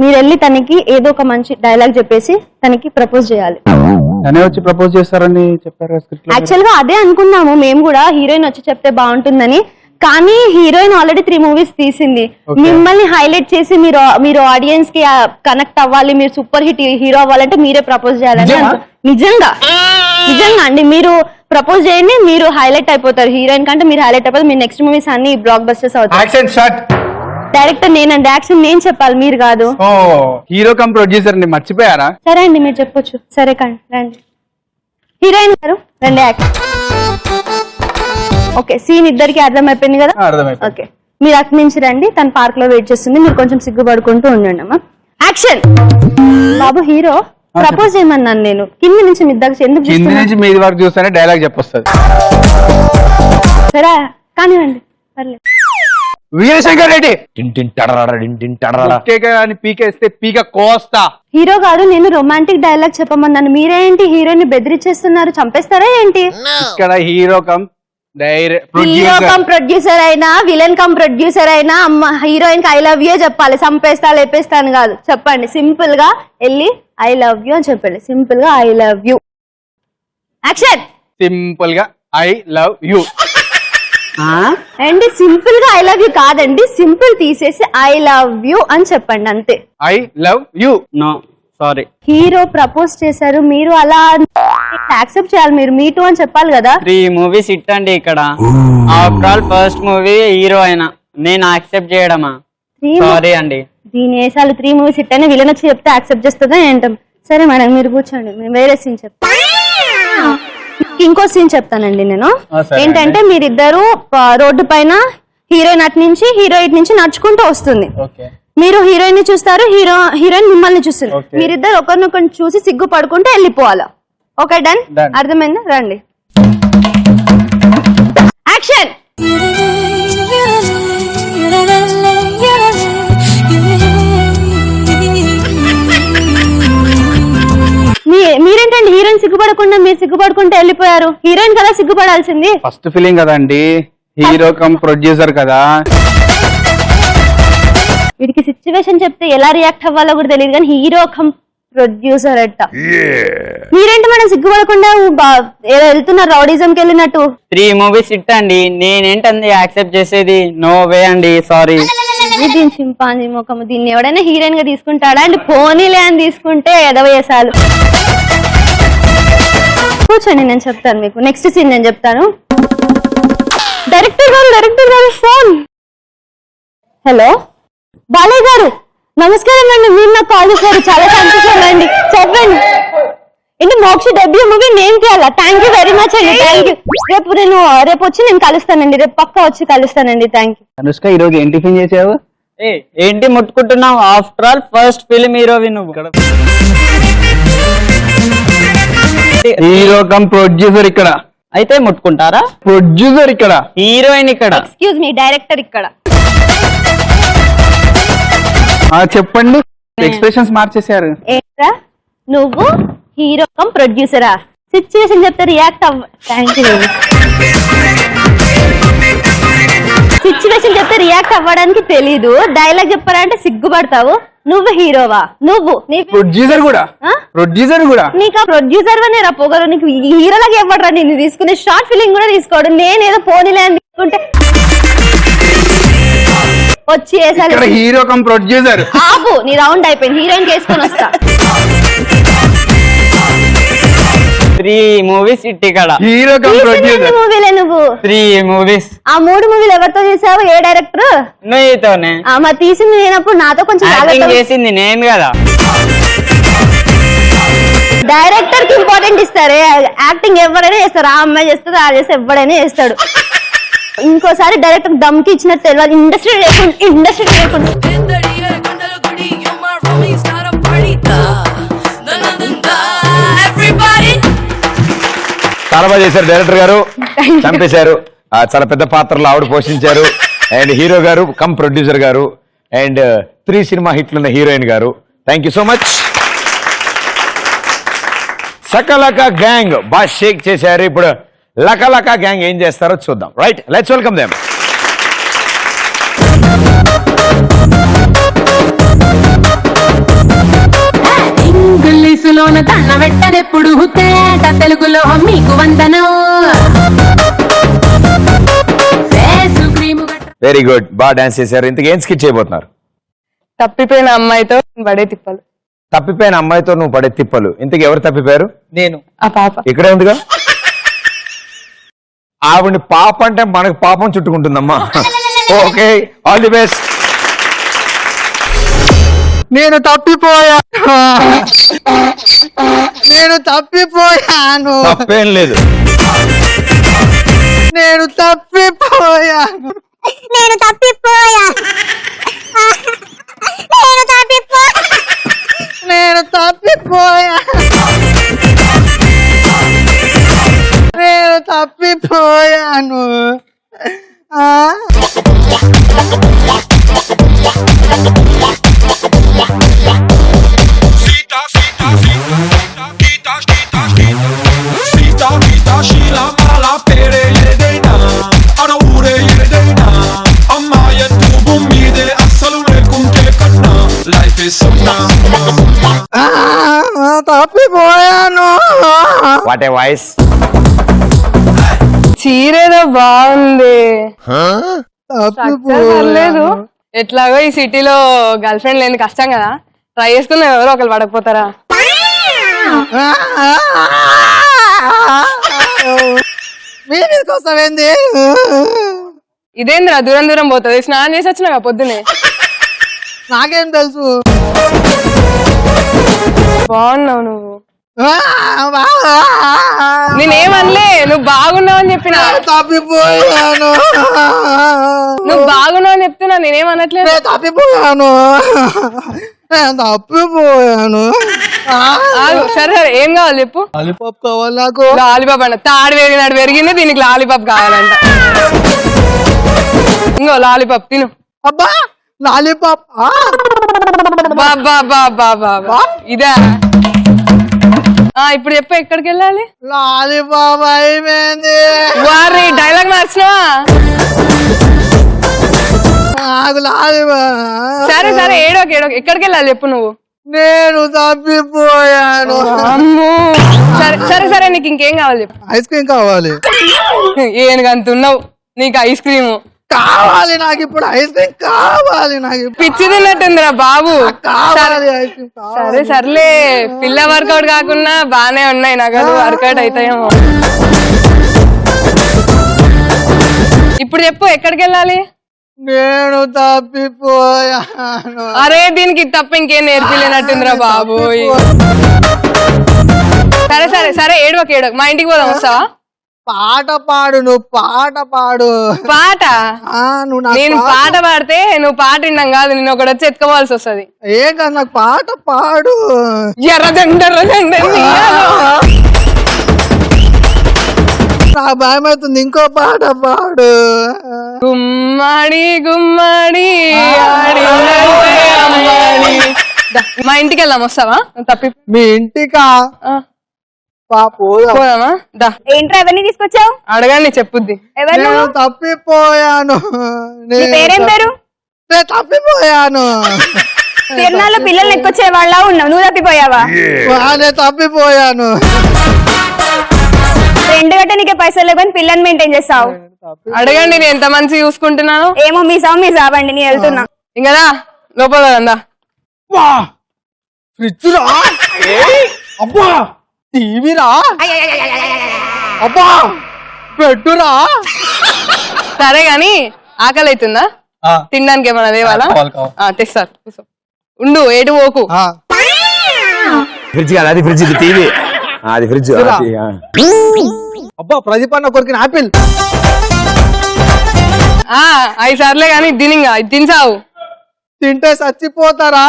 మీరు వెళ్ళి తనకి ఏదో ఒక మంచి డైలాగ్ చెప్పేసి తనకి ప్రపోజ్ చేయాలి. తనే వచ్చి ప్రపోజ్ చేస్తారని చెప్పారు. యాక్చువల్ గా అదే అనుకున్నాము మేము కూడా, హీరోయిన్ వచ్చి చెప్తే బాగుంటుందని. కానీ హీరోయిన్ ఆల్రెడీ 3 మూవీస్ తీసింది. మిమ్మల్ని హైలైట్ చేసి మీరు ఆడియన్స్ కి కనెక్ట్ అవ్వాలి, మీరు సూపర్ హిట్ హీరో అవ్వాలంటే మీరే ప్రపోజ్ చేయాలని నిజంగా అండి. మీరు ప్రపోజ్ చేయండి, మీరు హైలైట్ అయిపోతారు. హీరోయిన్ కంటే మీరు హైలైట్ అయిపోతారు. మీ నెక్స్ట్ మూవీస్ అన్ని బ్లాక్ బస్టర్స్ అవుతాయి. డైరెక్టర్ నేనండి, యాక్షన్ నేను చెప్పాలి, మీరు కాదు. హీరో కమ్ ప్రొడ్యూసర్ ని మర్చిపోయారా? సరే అండి, మీరు చెప్పొచ్చు. సరే కానీ రండి, హీరోయిన్ గారు రండి. యాక్షన్ ఓకే, సీన్ ఇద్దరికి అర్థమైపోయింది కదా? ఓకే, మీరు అక్కడి నుంచి రండి, తన పార్క్ లో వెయిట్ చేస్తుంది, మీరు కొంచెం సిగ్గుపడుకుంటూ ఉండండి అమ్మా. యాక్షన్. బాబు హీరో ప్రపోజ్ చేయమన్నాను నేను, కింది నుంచి మీ దగ్గర ఎందుకు కింది నుంచి మీది వరకు చూస్తేనే డైలాగ్ చెప్పొస్తుంది. సరే కానివ్వండి, పర్లేదు. వీరశంకర్ రెడ్డి పీకేస్తే పీక కోస్తా. హీరో గారు నేను రొమాంటిక్ డైలాగ్ చెప్పమన్నాను, మీరేంటి హీరోయిన్ ని బెదిరించేస్తున్నారు? చంపేస్తారా ఏంటి? ఇక్కడ హీరో కమ్ ప్రొడ్యూసర్ అయినా విలన్ కమ్ ప్రొడ్యూసర్ అయినా అమ్మ హీరోయిన్ కి ఐ లవ్ యూ చెప్పాలి. చంపేస్తా లేపేస్తాను కాదు. చెప్పండి సింపుల్ గా, వెళ్ళి ఐ లవ్ యూ అని చెప్పండి. సింపుల్ గా I love you. Action. Simple గా ఐ లవ్ యూ అండి, సింపుల్ గా ఐ లవ్ యూ కాదండి, సింపుల్ తీసేసి ఐ లవ్ యూ అని చెప్పండి అంతే. I love you. No sorry. Hero propose చేశారు, మీరు అలా యాక్సెప్ట్ చేయాలి. మీరు మీ టూ అని చెప్పాలి కదా. 3 మూవీస్ హిట్ అండి ఇక్కడ. After all first movie hero అయినా నేను యాక్సెప్ట్ చేయడమా? సారీ అండి. దీని వేసాలు 3 మూవీస్ హిట్ అని విలన్ వచ్చి చెప్తే యాక్సెప్ట్ చేస్తుందా ఏంటం? సరే మేడం, మీరు కూర్చోండి, మేము వేరే సీన్ చెప్తాం. ఇంకో సీన్ చెప్తానండి నేను. ఏంటంటే మీరిద్దరు రోడ్డు పైన, హీరోయిన్ అటు నుంచి హీరో ఇటు నుంచి నడుచుకుంటూ వస్తుంది. మీరు హీరోయిన్ ని చూస్తారు, హీరోయిన్ మిమ్మల్ని చూస్తుంది. మీరిద్దరు ఒకరినొకరిని చూసి సిగ్గు పడుకుంటే వెళ్ళిపోవాలా. Okay done? అర్థమైందా? రండి. యాక్షన్. మీరేంటండి హీరోయిన్ సిగ్గుపడకుండా మీరు సిగ్గుపడుకుంటే వెళ్ళిపోయారు? హీరోయిన్ కదా సిగ్గుపడాల్సింది. ఫస్ట్ ఫీలింగ్ కదండి, హీరో కమ్ ప్రొడ్యూసర్ కదా. వీడికి సిచ్యువేషన్ చెప్తే ఎలా రియాక్ట్ అవ్వాలో కూడా తెలియదు, కానీ హీరో కమ్ ప్రొడ్యూసర్ అట్ట. మీరేంటి మేడం సిగ్గుపడకుండా ఏదో వెళ్తున్నారు రౌడిజంకి వెళ్ళినట్టు? 3 మూవీస్ హిట్ అండి, నేనేంటండి యాక్సెప్ట్ చేసేది? నో వే అండి, సారీ. దీని చింపాంజీ ముఖము, దీన్ని ఎవడైనా హీరోయిన్ గా తీసుకుంటాడా అండి? పోనీలే అని తీసుకుంటే ఎదవేసాలు. కూర్చోండి, నేను చెప్తాను మీకు. నెక్స్ట్ సీన్ నేను చెప్తాను. డైరెక్టర్ గారు ఫోన్. హలో బాలయ్య గారు, నమస్కారం అండి. మీరు నాకు కాల్ చేశారు, చాలా సంతోషం అండి. చెప్పండి. ఏంటి మోక్ష డెబ్యూ మూవీ నేమ్ చేయాలా? థ్యాంక్ యూ వెరీ మచ్ అండి. Thank you. రేపు వచ్చి నేను కలుస్తానండి, రేపు పక్కా వచ్చి కలుస్తానండి. Thank you. అనుష్క, ఈ రోజు ఏం టిఫిన్ చేసావు? ఏంటి ముట్టుకుంటున్నావు? ఆఫ్టర్ ఆల్ ఫస్ట్ ఫిల్మ్ హీరోవి నువ్వు. హీరో కమ్ ప్రొడ్యూసర్ ఇక్కడ అయితే ముట్టుకుంటారా? ప్రొడ్యూసర్ ఇక్కడ, హీరోయిన్ ఇక్కడ. ఎక్స్క్యూజ్ మీ, డైరెక్టర్ ఇక్కడ. చెప్పండి. ఎక్స్ప్రెషన్స్ మార్చేశారు. ఏంట్రా నువ్వు హీరో కమ్ ప్రొడ్యూసరా? సిచ్యువేషన్ చెప్తే రియాక్ట్ అవ్వ. Thank you. సిచ్యువేషన్ చెప్తే రియాక్ట్ అవ్వడానికి తెలీదు, డైలాగ్ చెప్పాలంటే సిగ్గుపడతావు. నువ్వు హీరోవా? నువ్వు ప్రొడ్యూసర్ కూడా. నీకు ఆ ప్రొడ్యూసర్ అనే రా పొగరు. నీకు హీరోలాగా ఇవ్వడరా, నేను తీసుకునే షార్ట్ ఫిలిం కూడా తీసుకోడు. నేనేదో పోనీలే అని తీసుకుంటే వచ్చి హీరో కమ్ ప్రొడ్యూసర్. ఆపు, నీ రౌండ్ అయిపోయింది. హీరోయిన్ వేసుకొని వస్తా. 3 మూవీస్ హిట్ ఇక్కడ. Hero come producer. మూవీలే నువ్వు. 3 మూవీస్. ఆ 3 మూవీలు ఎవరితో చేసావు? ఏ డైరెక్టర్? నీతోనే. మరి తీసింది నేనప్పుడు నాతో కొంచెం యాక్టింగ్ చేసింది నేను కదా. డైరెక్టర్ కి ఇంపార్టెంట్ ఇస్తారే, యాక్టింగ్ ఎవరైనా చేస్తారు. ఆ అమ్మాయి చేస్తారు, ఆ చేస్తే ఎవరైనా చేస్తాడు. ఇంకోసారి డైరెక్టర్ దమ్కి ఇచ్చినట్టు తెలియదు. ఇండస్ట్రీ లేకుండా చాలా బాగా చేశారు డైరెక్టర్ గారు, చంపేశారు. చాలా పెద్ద పాత్రలు ఆవిడ పోషించారు. అండ్ హీరో గారు కమ్ ప్రొడ్యూసర్ గారు, అండ్ 3 సినిమా హిట్లున్న హీరోయిన్ గారు. Thank you so much. సకలక గ్యాంగ్ బాగా షేక్ చేశారు. ఇప్పుడు లకలక గ్యాంగ్ ఏం చేస్తారో చూద్దాం. Right, let's welcome them. ఇంగ్లీషులోన తన వెట్టనెప్పుడు తేట తెలుగులో మీకు వందనం. ఫేసు క్రీమ్ వెరీ గుడ్, బాగా డాన్స్ చేశారు. ఇంతకు ఏం స్కిట్ చేయబోతున్నారు? తప్పిపోయిన అమ్మాయితో పడే తిప్పలు. తప్పిపోయిన అమ్మాయితో నువ్వు పడే తిప్పలు. ఇంతకు ఎవరు తప్పిపోయారు? నేను. ఆ పాప ఇక్కడే ఉందిగా. ఆవిడ పాప అంటే మనకు పాపం చుట్టుకుంటుందమ్మా. Okay, all the best. నేను తప్పిపోయాను. తప్పేం లేదు. నేను తప్పిపోయాను. Sita, Sita, Sita, Sita, Sita, Sita, Sita, Sita, Sheila, Mala, Pere, Yedeina, Ana Ure, Yedeina, Amaya, Tubu, Mide, Asalu, Lekunte, Kanna, life is so now. తప్పిపోయాను. What a voice. చీరేదో బాగుంది. పర్లేదు. ఎట్లాగో ఈ సిటీలో గర్ల్ ఫ్రెండ్ లేని కష్టం కదా, ట్రై చేసుకున్నా ఎవరో ఒకరు పడకపోతారా. కోసం ఏంది? ఇదేంద్రా దూరం దూరం పోతుంది. స్నానం చేసి వచ్చినాగా పొద్దునే. నాకేం తెలుసు. బాగున్నావు నువ్వు. నేనేమనలే, నువ్వు బాగున్నావు అని చెప్పినా. తప్పిపోయాను. నువ్వు బాగున్నావు అని చెప్తున్నా, నేనేమనట్లేదు. తప్పిపోయాను. సరే సరే, ఏం కావాలి చెప్పు. లాలీపాప్ కావాలి నాకు. లాలీపాప్ అంట. తాడు పెరిగినాడు పెరిగింది, దీనికి లాలీపాప్ కావాలంట. ఇంకో లాలీపాప్ తిను. అబ్బా లాలీపాప్. బాబా బాబా బాబా ఇదా. ఇప్పుడు చెప్పు, ఎక్కడికి వెళ్ళాలి? లాలీపాప్ అయిపోయింది. వారి డైలాగ్ మార్చినావా? నాకు లాలీపాప్. సరే సరే, ఏడోకి ఏడోకి. ఎక్కడికి వెళ్ళాలి చెప్పు నువ్వు. నేను తప్పిపోయాను. అమ్మో. సరే సరే సరే, నీకు ఇంకేం కావాలి చెప్పు. ఐస్ క్రీమ్ కావాలి. ఏనుగంతున్నావు, నీకు ఐస్ క్రీమ్ కావాలి. నాకు ఇప్పుడు ఐస్ క్రీమ్ కావాలి. నాకు పిచ్చి తిన్నట్టుందిరా బాబు. కావాలి ఐస్ క్రీమ్. సరే సర్లే, పిల్ల వర్కౌట్ కాకుండా బానే ఉన్నాయి, నగలు వర్కౌట్ అవుతాయేమో. ఇప్పుడు చెప్పు, ఎక్కడికి వెళ్ళాలి? నేను తప్పిపోయాను. అరే దీనికి తప్ప ఇంకేం నేర్పిలేనట్టుందిరా బాబు. సరే సరే సరే, ఏడవకు ఏడవకు. మా ఇంటికి పోదాం, వస్తావా? పాట పాడు. నువ్వు పాట పాడు. పాట? నేను పాట పాడితే నువ్వు పాట విన్నాం కాదు, నేను ఒకటి వచ్చి ఎత్తుకోవాల్సి వస్తుంది. ఏం కాదు, నాకు పాట పాడు. ఎర్రజెండ నాకు భయం అవుతుంది. ఇంకో పాట పాడు. గుమ్మడి గుమ్మడి మా ఇంటికి వెళ్దాం, వస్తావా? తప్పి మీ ఇంటికా? పోదామా? ఏంట్రా ఎవరిని తీసుకొచ్చావు? అడగండి, చెప్పుద్ది. నేను తప్పిపోయాను. పేరేం పేరు? నేను తప్పిపోయాను. తిరునాళ్ళు పిల్లల్ని ఎక్కువచ్చే వాళ్ళ ఉన్నావు, నువ్వు తప్పిపోయావా? నేను తప్పిపోయాను. ఫ్రెండ్ గట్ట నీకే పైసలు లేవని పిల్లల్ని మెయింటైన్ చేస్తావు. అడగండి, నేను ఎంత మంచి చూసుకుంటున్నాను. ఏమో మీ సావండి, నేను వెళ్తున్నా. ఇంకా లోపల అందా. ఫ్రిడ్జ్ రా. అబ్బా టీవీరా. అబ్బా పెట్టురా. సరే గాని ఆకలి అవుతుందా? తినడానికి ఏమన్నా దేవాలా? తెస్తారు, కూర్చో. ఉండు, ఏటు పోకు. ఫ్రిడ్జ్ కాదు, అది ఫ్రిడ్జ్, ఇది టీవీ. అది ఫ్రిడ్జ్. అబ్బా ప్రదీప్ అన్న కొరికిన ఆపిల్. అవి సర్లే గాని తినింగా, తినసావు. తింటే చచ్చిపోతారా?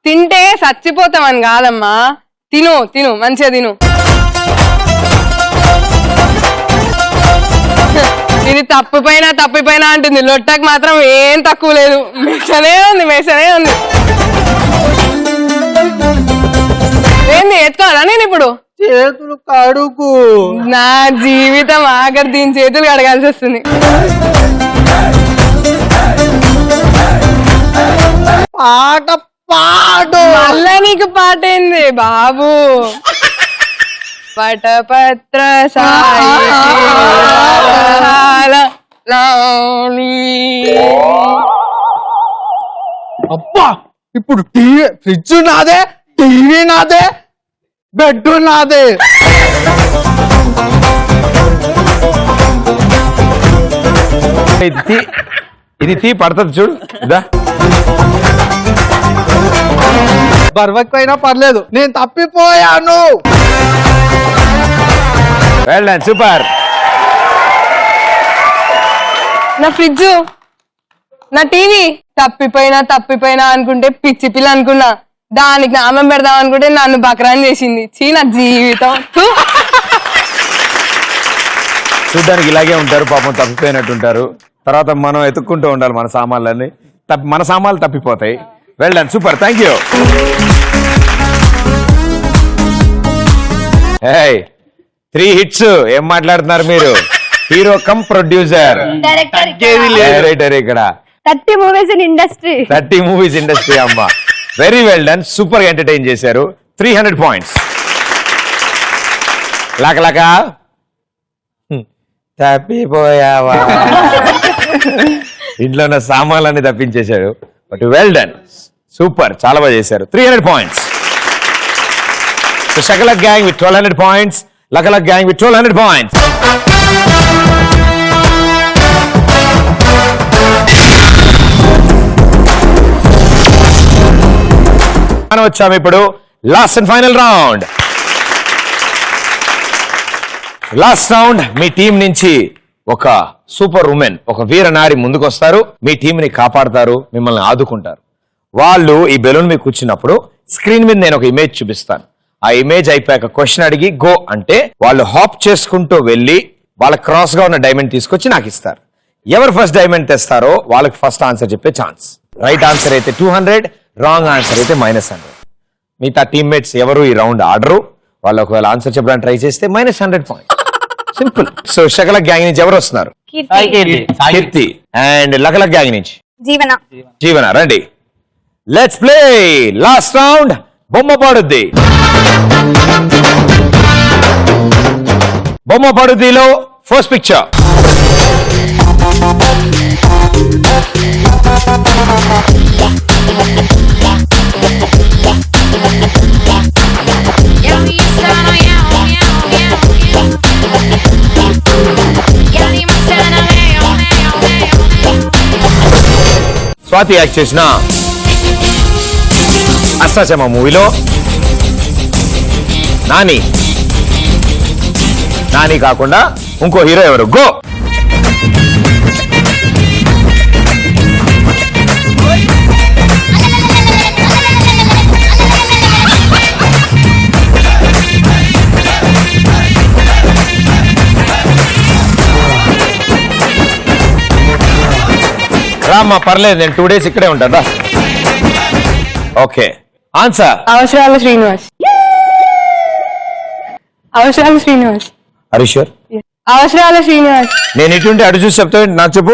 తింటే చచ్చిపోతామని కాదమ్మా, తిను తిను, మంచిగా తిను. ఇది తప్పిపోయినా అంటుంది. లొట్టకు మాత్రం ఏం తక్కువ లేదు. మెసనే ఉంది. ఏంది ఎత్తుకోవాలా నేను ఇప్పుడు? చేతులు కడుగు. నా జీవితం ఆఖరి దీని చేతులు కడగాల్సి వస్తుంది. పాట పాడు. మళ్ళా నీకు పాట ఏంది బాబు? వటపత్ర సాయి లాలి. అబ్బా ఇప్పుడు టీవీ ఫ్రిడ్జ్ నాదే, టీవీ నాదే, బెడ్ నాదే. ఇది తీ పడుతుంది చూడు ఇదా. బర్వకపోయినా పర్లేదు, నేను తప్పిపోయాను. Well done, super. నా ఫ్రిడ్జ్, నా టీవీ తప్పిపోయినా అనుకుంటే పిచ్చి పిల్ల అనుకున్నా. దానికి నామం పెడదాం అనుకుంటే నన్ను బకరాన్ చేసింది. చీ నా జీవితం. చూడ్డానికి ఇలాగే ఉంటారు పాపం, తప్పిపోయినట్టుంటారు. తర్వాత మనం ఎత్తుక్కుంటూ ఉండాలి మన సామాన్లన్నీ. మన సామాన్లు తప్పిపోతాయి. Well done, super, thank you. 3 hits. ఏం మాట్లాడుతున్నారు మీరు? హీరో కమ్ ప్రొడ్యూసర్, డైరెక్టర్ ఇక్కడ 30 movies in industry. 30 movies industry అమ్మ. Very well done, super entertain చేశారు. 300 పాయింట్స్. లాక తప్పిపోయావా? ఇంట్లో ఉన్న సామాన్లన్నీ తప్పించేశాడు. బట్ వెల్ డన్, సూపర్, చాలా బాగా చేశారు. 300 points. Shakalak gang with 1200 points. Lakalak gang with 1200 points. మనం వచ్చాము ఇప్పుడు last and final round. Last round me team నుంచి ఒక సూపర్ ఉమెన్, ఒక వీర నారి ముందుకు వస్తారు. మీ టీం ని కాపాడతారు, మిమ్మల్ని ఆదుకుంటారు. వాళ్ళు ఈ బెలూన్ మీద కూర్చున్నప్పుడు స్క్రీన్ మీద నేను ఒక ఇమేజ్ చూపిస్తాను. ఆ ఇమేజ్ అయిపోయాక క్వశ్చన్ అడిగి గో అంటే వాళ్ళు హాప్ చేసుకుంటూ వెళ్ళి వాళ్ళ క్రాస్ గా ఉన్న డైమండ్ తీసుకొచ్చి నాకు ఇస్తారు. ఎవరు ఫస్ట్ డైమండ్ తెస్తారో వాళ్ళకి ఫస్ట్ ఆన్సర్ చెప్పే ఛాన్స్. రైట్ ఆన్సర్ అయితే 200, రాంగ్ ఆన్సర్ అయితే -100. మిగతా టీమ్మేట్స్ ఎవరు ఈ రౌండ్ ఆడరు. వాళ్ళు ఒకవేళ ఆన్సర్ చెప్పడానికి ట్రై చేస్తే -100 పాయింట్. సింపుల్. సో షకలక్ గ్యాంగ్ నుంచి ఎవరు వస్తున్నారు? కీర్తి. అండ్ లకలక్ గ్యాంగ్ నుంచి జీవన. రండి, లెట్స్ ప్లే లాస్ట్ రౌండ్. బొమ్మ పాడుద్ది. బొమ్మ పాడుద్దిలో ఫస్ట్ పిక్చర్. స్వాతి యాక్ట్ చేసిన అష్టాచమ్మ మూవీలో నాని కాకుండా ఇంకో హీరో ఎవరు? గో. రామ్మా, పర్లేదు, నేను 2 days ఇక్కడే ఉంటాను. ఓకే, ఆన్సర్ అవసరాల శ్రీనివాస్. అవసరాల శ్రీనివాస్. హరీశ్వర్. అవసరాల శ్రీనివాస్. నేను ఇటువంటి అడు చూసి చెప్తా, నాకు చెప్పు.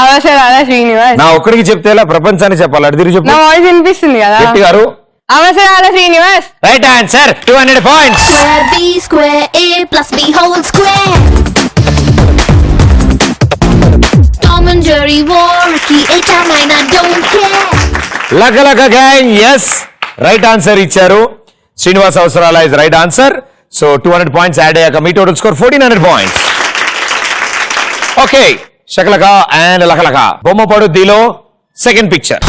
అవసరాల శ్రీనివాస్. నా ఒక్కడికి చెప్తే ఇలా ప్రపంచానికి చెప్పాలి. అడు తిరిగి చెప్పు. నా వాయిస్ వినిపిస్తుంది కదా గారు. Avasarala Srinivas. Right answer, 200 points. లక గ్యాంగ్ ఎస్ రైట్ ఆన్సర్ ఇచ్చారు. Srinivas Avasarala is right answer. So 200 points add అయ్యాక మీ total score 1400 points. Okay, Shakalaka and Lakalaka బొమ్మ పడుద్దిలో సెకండ్ పిక్చర్.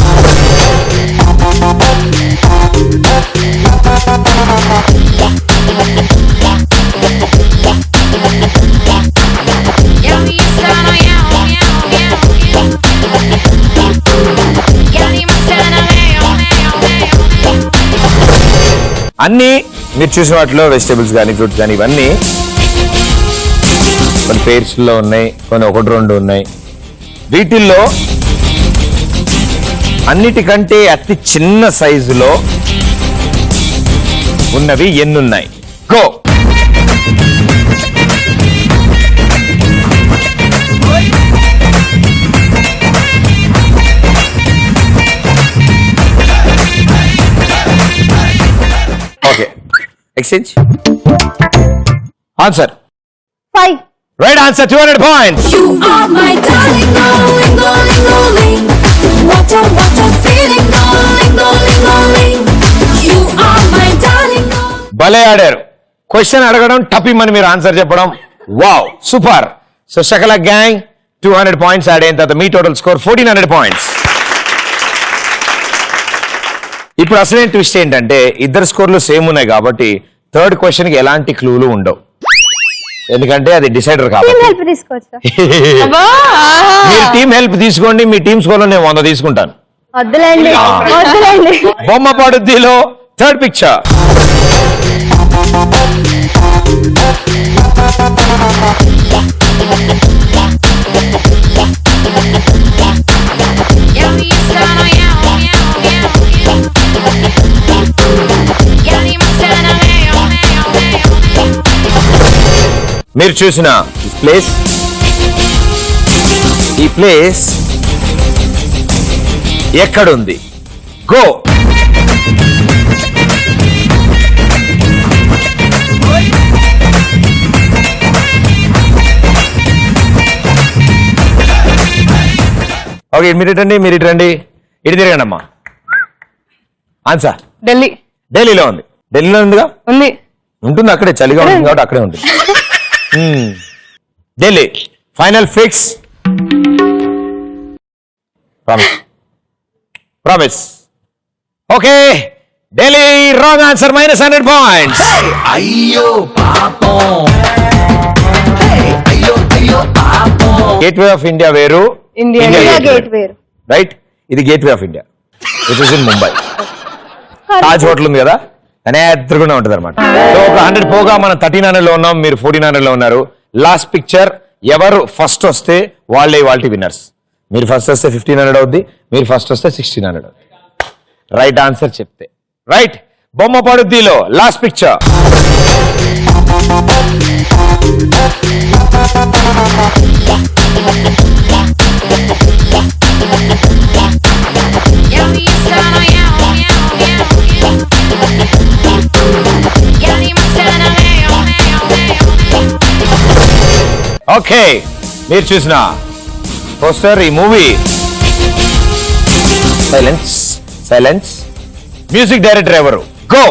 అన్ని మీరు చూసిన వాటిలో వెజిటేబుల్స్ కానీ ఫ్రూట్స్ కానీ ఇవన్నీ కొన్ని పేర్స్ లో ఉన్నాయి, కొన్ని 1-2 ఉన్నాయి. వీటిల్లో అన్నిటికంటే అతి చిన్న సైజులో ఉన్నవి ఎన్నున్నాయి? Go. Okay, exchange. Answer 5. Right answer 200 points. You are my darling, darling, darling, darling. What a feeling, darling, darling, darling. You are my darling, darling. భలే ఆడారు. క్వశ్చన్ అడగడం టపిమని మీరు ఆన్సర్ చెప్పడం వావ్ సూపర్. సో శకల గ్యాంగ్ 200 పాయింట్స్ యాడ్ అయిన తర్వాత మీ total score 1400 points. ఇప్పుడు అసలైన ట్విస్ట్ ఏంటంటే ఇద్దరు స్కోర్లు సేమ్ ఉన్నాయి కాబట్టి థర్డ్ క్వశ్చన్ కి ఎలాంటి క్లూలు ఉండవు, ఎందుకంటే అది డిసైడర్ కాబట్టి. హెల్ప్ తీసుకోవచ్చా? అబ్బా, మీరు టీం హెల్ప్ తీసుకోండి, మీ టీం స్కోర్ లో నేను 100 తీసుకుంటాను. వద్దులేండి వద్దులేండి. బొమ్మ పడుద్దిలో థర్డ్ పిక్చర్. మీరు చూసిన ఈ ప్లేస్ ఎక్కడుంది? గో. ఓకే, మీరు ఇటు రండి, ఇటు తిరగండి అమ్మా. ఆన్సర్ ఢిల్లీ. ఢిల్లీలో ఉంది. ఢిల్లీలో ఉందిగా, ఉంది. ఉంటుంది అక్కడే, చలిగా ఉంటుంది కాబట్టి అక్కడే ఉంటుంది. Delhi final fix. Promise. Okay, Delhi wrong answer, -100 points. అయ్యో పాపం, అయ్యో అయ్యో పాపం. గేట్వే ఆఫ్ ఇండియా వేరు, ఇండియా గేట్ వేరు. రైట్. ఇది gateway of India, which is in Mumbai. Taj hotel ఉంది కదా, అనే ఎదురుగునే ఉంటుంది అనమాట. సో ఒక 100 పోగా మనం 39 లో ఉన్నాం, మీరు 49 లో ఉన్నారు. లాస్ట్ పిక్చర్ ఎవరు ఫస్ట్ వస్తే వాళ్ళే వాళ్ళ విన్నర్స్. మీరు ఫస్ట్ వస్తే 1500 అవుద్ది, మీరు ఫస్ట్ వస్తే 1600 అవుద్ది. రైట్ ఆన్సర్ చెప్తే. రైట్, బొమ్మ పడుద్దిలో లాస్ట్ పిక్చర్. ఓకే, మీరు చూసిన పోస్టర్, ఈ మూవీ. సైలెన్స్. మ్యూజిక్ డైరెక్టర్ ఎవరు? గో.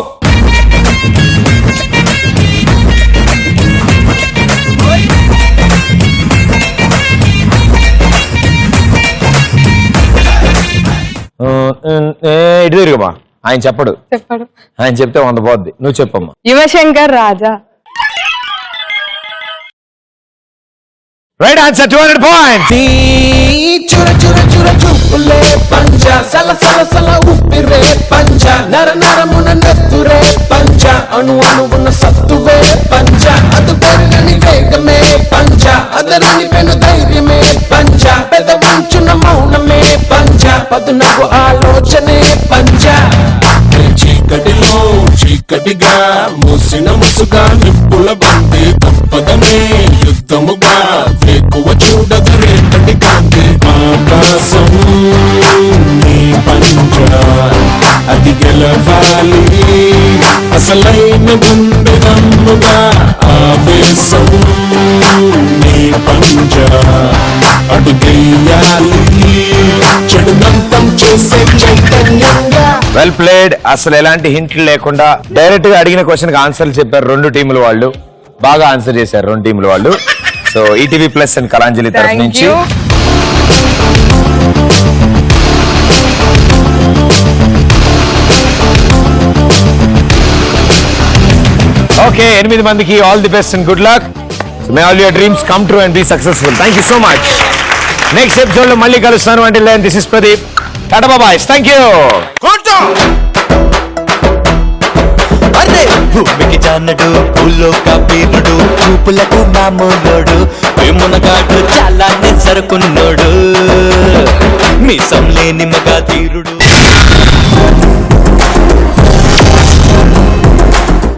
ఇటు తిరుగుమా, ఆయన చెప్పడు. ఆయన చెప్తే 100 పోద్ది. నువ్వు చెప్పమ్మా. Yuvashankar Raja. Right answer, 200 points. చుర చుర చుర చూపులే పంచ, సల సల సల ఉప్పిరే పంచ, నర నరమున నెత్తురే పంచ, అణు అణువున సత్తువే పంచ, అదు పెరగని వేగమే పంచ, అదరని పెను ధైర్యమే పంచ, పెద వంచున మౌనమే పంచ, పదునకు ఆలోచనే పంచ. చీకటిలో చీకటిగా మూసిన ముసుగా నిప్పుల బంది, తప్పదనే యుద్ధముగా వేకువ చూడదు రేపటి కాంతి. ఆకాశం నీ పంచ, అది గెలవాలి అసలైన గుండె దమ్ముగా. ఆవేశం నీ పంచ, అడుగేయాలి చెడునంతం చేసే చైతన్యంగా. Well played. అసలు ఎలాంటి హింట్లు లేకుండా డైరెక్ట్ గా అడిగిన క్వశ్చన్ కి ఆన్సర్లు చెప్పారు రెండు టీముల వాళ్ళు. బాగా ఆన్సర్ చేశారు రెండు టీముల వాళ్ళు. So ETV plus and Kalanjali తరఫు నుంచి ఓకే, 8 మందికి all the best and good luck. May all your dreams come true and be successful. Thank you so much. Next episode లో మళ్ళీ కలుస్తాను. అంటే this is Pradeep. Tata bye. Thank you. భూమికి జానడు పూలో కబీరుడు, చూపులకు మామూలోడు, వేమునగాడు చాలా సరుకున్నోడు, మీసం లేని మగ తీరుడు.